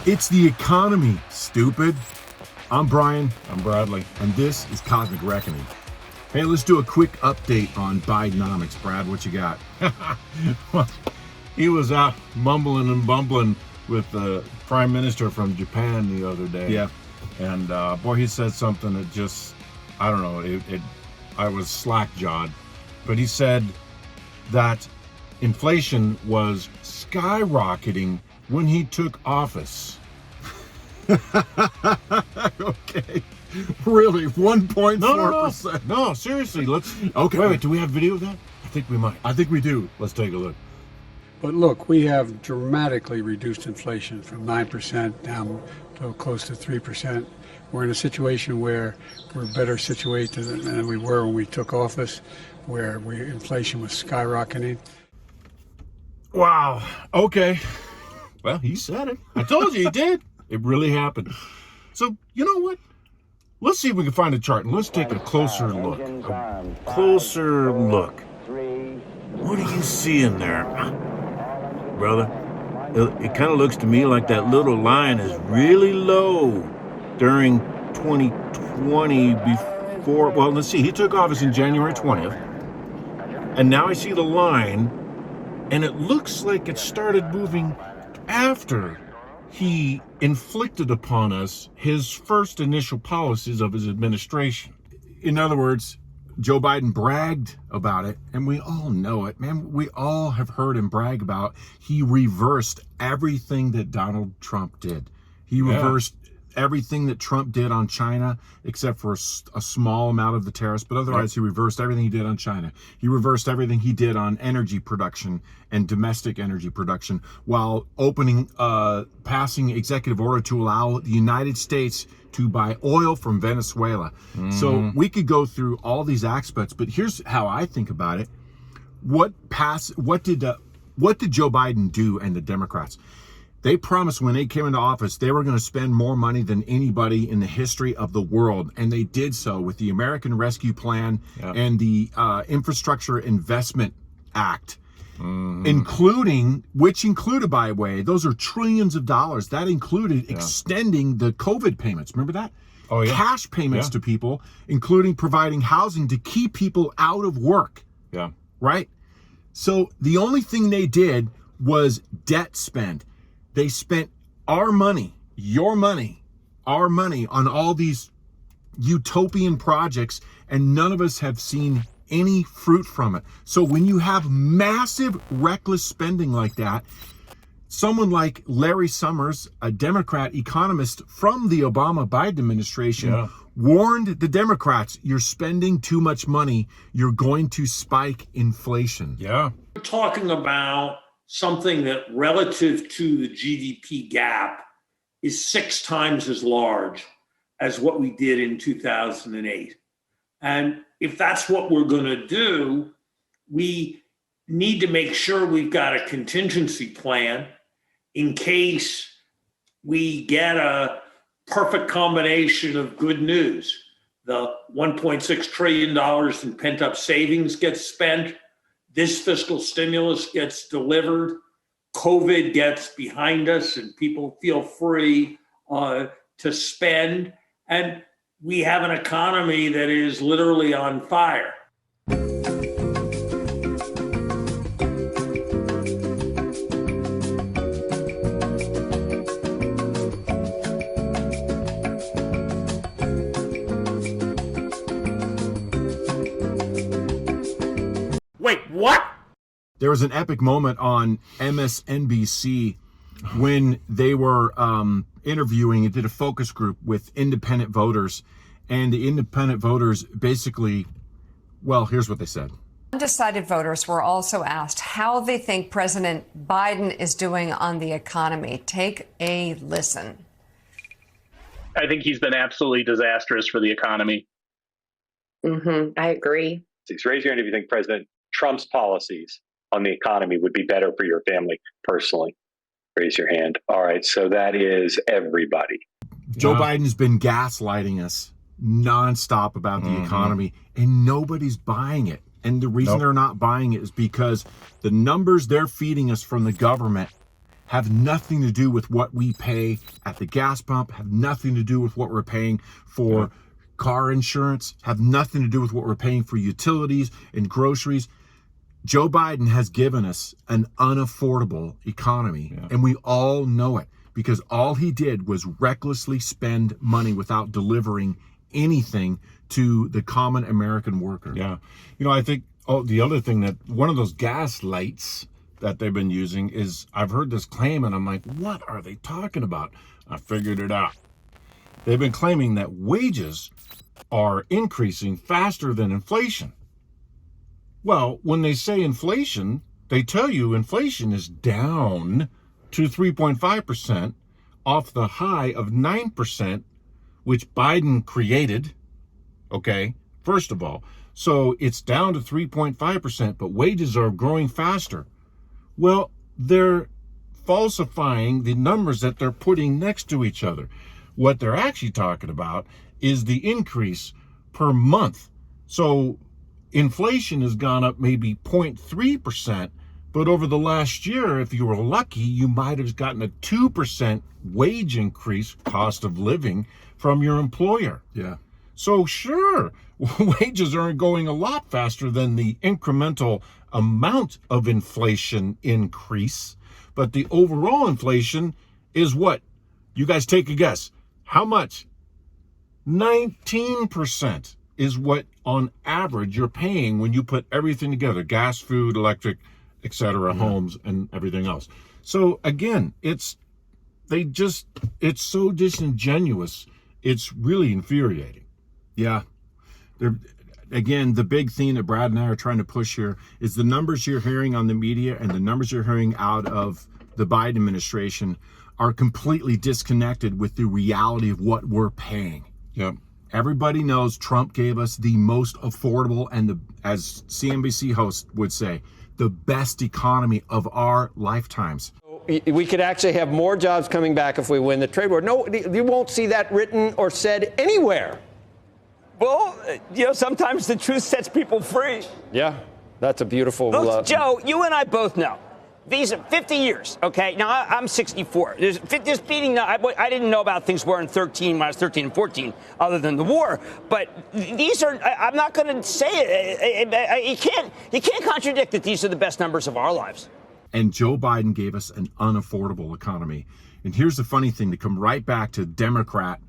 It's the economy, stupid. I'm Brian, I'm Bradley. and this is Cosmic Reckoning. Hey, let's do a quick update on Bidenomics. Brad, what you got? Well, he was out mumbling and bumbling with the prime minister from Japan the other day. Yeah. And boy, he said something that just, I don't know, I was slack-jawed. But he said that inflation was skyrocketing when he took office. Okay. Really? 1.4%? No, seriously, let's... Okay. Wait, do we have video of that? I think we might. I think we do. Let's take a look. But look, we have dramatically reduced inflation from 9% down to close to 3%. We're in a situation where we're better situated than we were when we took office, where inflation was skyrocketing. Wow. Okay. Well, he said it. I told you he did. It really happened. So, you know what? Let's see if we can find a chart and let's take a closer look. A closer look. What do you see in there? Brother, it kind of looks to me like that little line is really low during 2020 before. Well, let's see. He took office in January 20th. And now I see the line, and it looks like it started moving after he inflicted upon us his first initial policies of his administration. In other words, Joe Biden bragged about it, and we all know it, man. We all have heard him brag about he reversed everything that Donald Trump did. He reversed everything that Trump did on China, except for a small amount of the tariffs, but otherwise he reversed everything he did on China. He reversed everything he did on energy production and domestic energy production, while passing executive order to allow the United States to buy oil from Venezuela. So we could go through all these aspects, but here's how I think about it. What did Joe Biden do and the Democrats? They promised when they came into office they were going to spend more money than anybody in the history of the world, and they did so with the American Rescue Plan and the Infrastructure Investment Act, which included, by the way, those are trillions of dollars. That included extending the COVID payments. Remember that? Oh, yeah. Cash payments to people, including providing housing to keep people out of work. Yeah. Right? So the only thing they did was debt spend. They spent our money, your money, our money on all these utopian projects, and none of us have seen any fruit from it. So when you have massive, reckless spending like that, someone like Larry Summers, a Democrat economist from the Obama-Biden administration, warned the Democrats, you're spending too much money, you're going to spike inflation. Yeah. We're talking about something that relative to the GDP gap is 6 times as large as what we did in 2008. And if that's what we're going to do, we need to make sure we've got a contingency plan in case we get a perfect combination of good news. The $1.6 trillion in pent-up savings gets spent. This fiscal stimulus gets delivered, COVID gets behind us, and people feel free to spend. And we have an economy that is literally on fire. Wait, what? There was an epic moment on MSNBC when they were interviewing and did a focus group with independent voters. And the independent voters basically, well, here's what they said. Undecided voters were also asked how they think President Biden is doing on the economy. Take a listen. I think he's been absolutely disastrous for the economy. I agree. Raise your hand if you think President Trump's policies on the economy would be better for your family personally. Raise your hand. All right, so that is everybody. Joe Biden's been gaslighting us nonstop about the economy, and nobody's buying it. And the reason they're not buying it is because the numbers they're feeding us from the government have nothing to do with what we pay at the gas pump, have nothing to do with what we're paying for car insurance, have nothing to do with what we're paying for utilities and groceries. Joe Biden has given us an unaffordable economy, and we all know it because all he did was recklessly spend money without delivering anything to the common American worker. Yeah. You know, I think the other thing that one of those gas lights that they've been using is, I've heard this claim and I'm like, what are they talking about? I figured it out. They've been claiming that wages are increasing faster than inflation. Well, when they say inflation, they tell you inflation is down to 3.5% off the high of 9%, which Biden created. Okay, first of all. So it's down to 3.5%, but wages are growing faster. Well, they're falsifying the numbers that they're putting next to each other. What they're actually talking about is the increase per month. So inflation has gone up maybe 0.3%, but over the last year, if you were lucky, you might have gotten a 2% wage increase, cost of living, from your employer. Yeah. So sure, wages aren't going a lot faster than the incremental amount of inflation increase, but the overall inflation is what? You guys take a guess. How much? 19% is what on average you're paying when you put everything together, gas, food, electric, etc., homes and everything else. So again, it's so disingenuous. It's really infuriating. Yeah. Again, the big theme that Brad and I are trying to push here is the numbers you're hearing on the media and the numbers you're hearing out of the Biden administration are completely disconnected with the reality of what we're paying. Yep. Everybody knows Trump gave us the most affordable and, as CNBC host would say, the best economy of our lifetimes. We could actually have more jobs coming back if we win the trade war. No, you won't see that written or said anywhere. Well, sometimes the truth sets people free. Yeah, that's a beautiful... Look, Joe, you and I both know. These are 50 years, okay? Now, I'm 64. There's beating... I didn't know about things were in 13 when I was 13 and 14, other than the war. But these are... I'm not going to say it. You can't contradict that these are the best numbers of our lives. And Joe Biden gave us an unaffordable economy. And here's the funny thing, to come right back to Democrat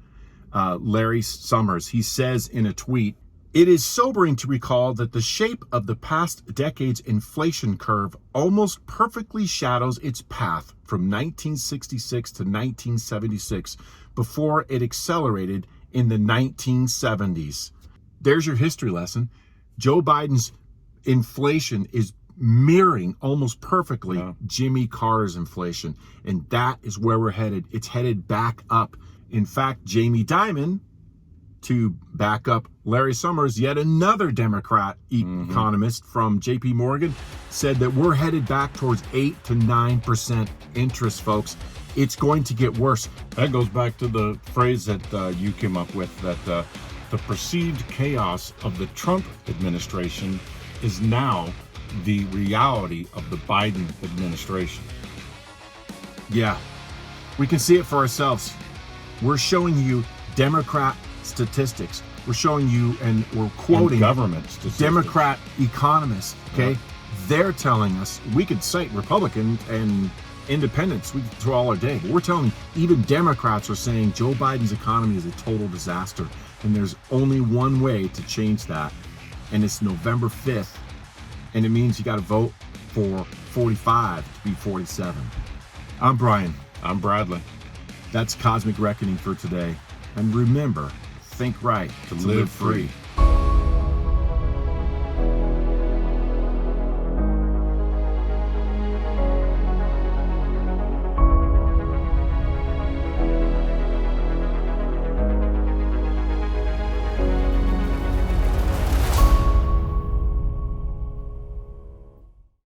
Larry Summers. He says in a tweet, "It is sobering to recall that the shape of the past decade's inflation curve almost perfectly shadows its path from 1966 to 1976 before it accelerated in the 1970s." There's your history lesson. Joe Biden's inflation is mirroring almost perfectly Jimmy Carter's inflation. And that is where we're headed. It's headed back up. In fact, Jamie Dimon, to back up Larry Summers, yet another Democrat economist from JP Morgan, said that we're headed back towards 8 to 9% interest, folks. It's going to get worse. That goes back to the phrase that you came up with, that the perceived chaos of the Trump administration is now the reality of the Biden administration. Yeah, we can see it for ourselves. We're showing you Democrat statistics. We're showing you, and we're quoting and government statistics. Democrat economists, okay? They're telling us, we could cite Republican and independents we could throw all our day, but we're telling you, even Democrats are saying Joe Biden's economy is a total disaster. And there's only one way to change that, and it's November 5th. And it means you got to vote for 45 to be 47. I'm Brian. I'm Bradley. That's Cosmic Reckoning for today. And remember, think right to live free.